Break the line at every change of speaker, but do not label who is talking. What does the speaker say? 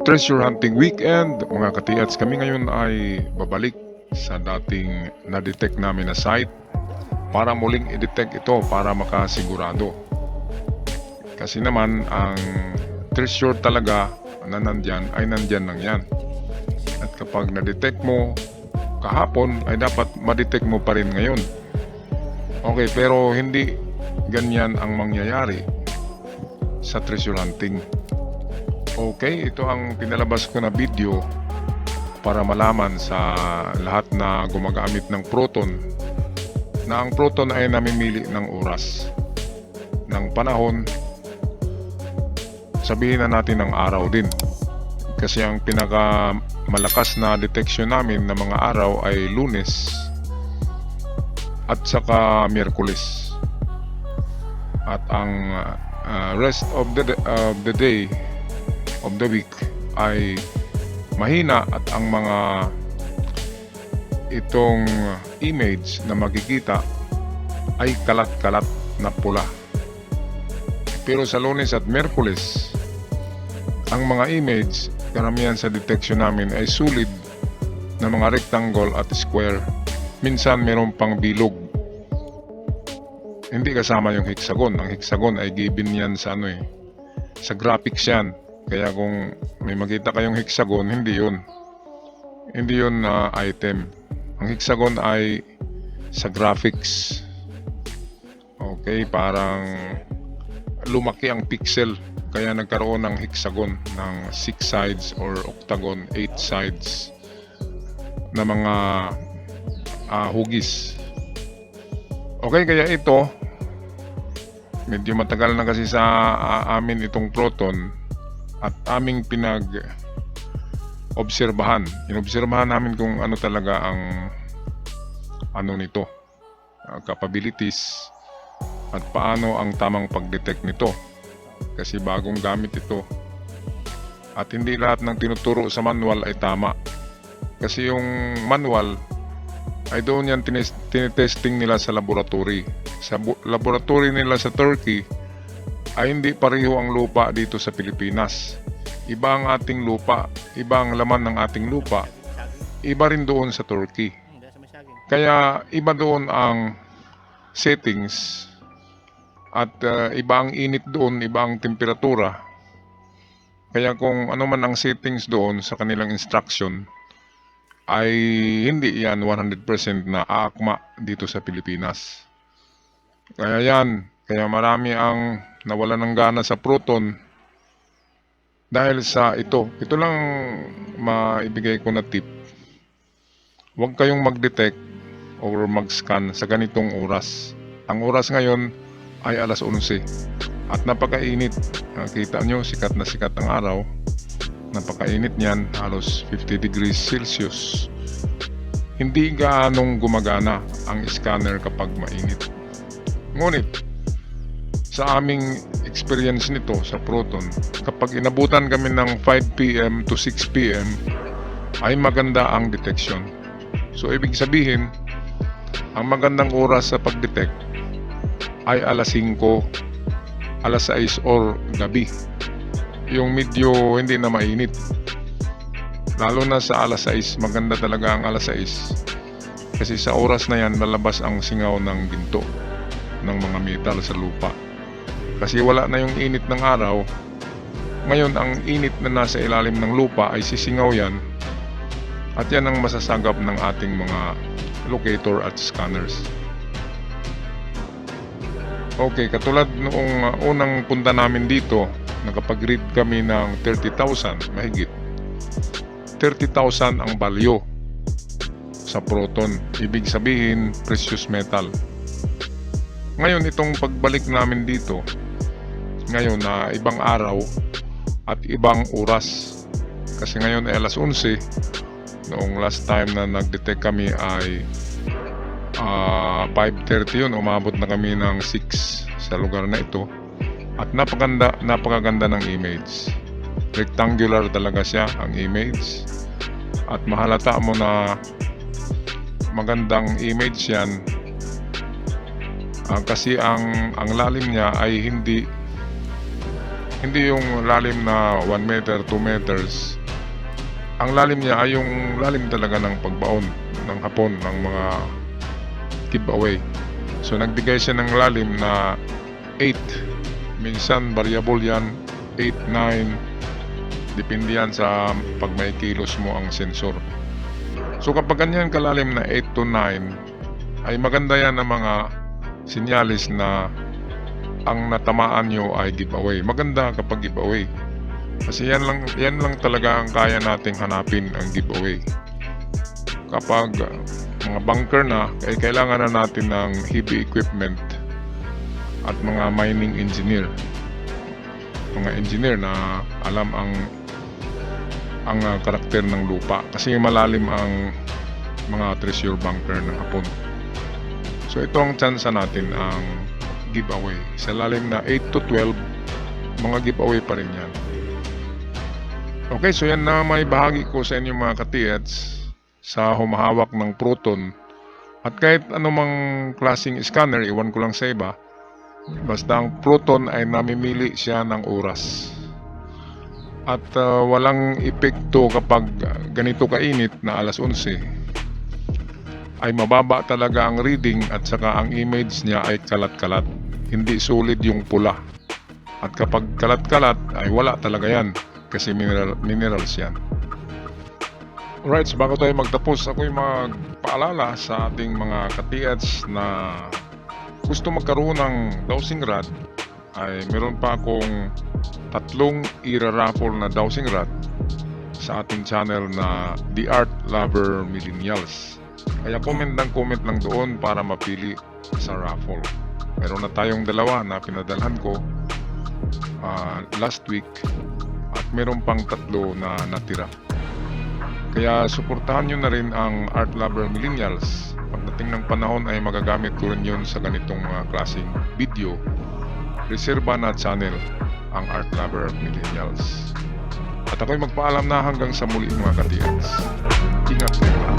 Treasure Hunting Weekend, mga katiats, kami ngayon ay babalik sa dating na-detect namin na site para muling i-detect ito para makasigurado. Kasi naman ang treasure talaga na nandyan ay nandyan lang yan. At kapag na-detect mo kahapon ay dapat ma-detect mo pa rin ngayon. Okay, pero hindi ganyan ang mangyayari sa treasure hunting. Okay, ito ang pinalabas ko na video para malaman sa lahat na gumagamit ng Proton na ang Proton ay namimili ng oras, ng panahon, sabihin na natin ng araw din. Kasi ang pinakamalakas na detection namin ng mga araw ay Lunes at saka Miyerkules. At ang rest of the day of the week ay mahina at ang mga itong image na makikita ay kalat-kalat na pula. Pero sa Lunes at Miyerkules, ang mga image karamihan sa detection namin ay solid na mga rectangle at square. Minsan meron pang bilog. Hindi kasama yung hexagon. Ang hexagon ay given yan sa sa graphics yan. Kaya kung may makita kayong hexagon, hindi yun item. Ang hexagon ay sa graphics. Okay, parang lumaki ang pixel. Kaya nagkaroon ng hexagon ng 6 sides or octagon, 8 sides na mga hugis. Okay, kaya ito medyo matagal na kasi sa amin itong Proton. At aming inobserbahan namin kung ano talaga ang nito, capabilities at paano ang tamang pag-detect nito. Kasi bagong gamit ito. At hindi lahat ng tinuturo sa manual ay tama. Kasi yung manual ay doon yan tinetesting nila sa laboratory. Sa laboratory nila sa Turkey ay hindi pareho ang lupa dito sa Pilipinas. Iba ang ating lupa, iba ang laman ng ating lupa, iba rin doon sa Turkey. Kaya iba doon ang settings at iba ang init doon, iba ang temperatura. Kaya kung ano man ang settings doon sa kanilang instruction ay hindi yan 100% na aakma dito sa Pilipinas. Kaya marami ang nawala ng gana sa Proton dahil sa ito. Ito lang maibigay ko na tip. Huwag kayong mag-detect or mag-scan sa ganitong oras. Ang oras ngayon ay alas 11 at napakainit. Kita nyo, sikat na sikat ang araw. Napakainit niyan, halos 50 degrees Celsius. Hindi gaanong gumagana ang scanner kapag mainit. Ngunit sa aming experience nito sa Proton, kapag inabutan kami ng 5 PM to 6 PM ay maganda ang detection. So ibig sabihin, ang magandang oras sa pag-detect ay alas 5, alas 6 or gabi. Yung medyo hindi na mainit. Lalo na sa alas 6, maganda talaga ang alas 6. Kasi sa oras na yan, lalabas ang singaw ng ginto ng mga metal sa lupa. Kasi wala na yung init ng araw. Ngayon, ang init na nasa ilalim ng lupa ay sisingaw yan. At yan ang masasagap ng ating mga locator at scanners. Okay, katulad noong unang punta namin dito, nakapag-read kami ng 30,000, mahigit. 30,000 ang value sa Proton. Ibig sabihin, precious metal. Ngayon, itong pagbalik namin dito, ngayon na ibang araw at ibang oras. Kasi ngayon ay alas 11. Noong last time na nag-detect kami ay 5:30 yun. Umabot na kami ng 6 sa lugar na ito. At napakaganda ng image. Rectangular talaga siya ang image. At mahalata mo na magandang image yan. Kasi ang lalim niya ay hindi Hindi yung lalim na 1 meter, 2 meters. Ang lalim niya ay yung lalim talaga ng pagbaon ng hapon ng mga giveaway. So nagbigay siya ng lalim na 8. Minsan variable yan, 8, 9. Depende yan sa pag may kilos mo ang sensor. So kapag ganyan kalalim na 8 to 9, ay maganda yan ng mga sinyalis na ang natamaan nyo ay giveaway. Maganda kapag giveaway. Kasi yan lang talaga ang kaya nating hanapin, ang giveaway. Kapag mga bunker na, ay kailangan na natin ng heavy equipment at mga mining engineer. Mga engineer na alam ang karakter ng lupa. Kasi malalim ang mga treasure bunker ng hapon. So ito ang chance natin, ang giveaway. Sa lalim na 8 to 12, mga giveaway pa rin yan. Okay, so yan na may bahagi ko sa inyo mga ka-TH sa humahawak ng Proton. At kahit anumang klaseng scanner, iwan ko lang sa iba, basta ang Proton ay namimili siya ng oras. At walang epekto kapag ganito kainit na alas 11. Ay mababa talaga ang reading at saka ang image niya ay kalat-kalat. Hindi solid yung pula. At kapag kalat-kalat ay wala talaga yan kasi minerals yan. Alright, so bago tayo magtapos, ako'y magpaalala sa ating mga ka-TH na gusto magkaroon ng dowsing rod, ay meron pa akong 3 ira-raffle na dowsing rod sa ating channel na The Art Lover Millennials. Kaya comment lang doon para mapili sa raffle. Meron na tayong 2 na pinadalhan ko last week at meron pang 3 na natira. Kaya suportahan nyo na rin ang Art Lover Millennials. Pagdating ng panahon ay magagamit ko rin yun sa ganitong mga klaseng video. Reserva na channel ang Art Lover Millennials. At ako'y magpaalam na hanggang sa muli mga ka-TH. Ingat kayo.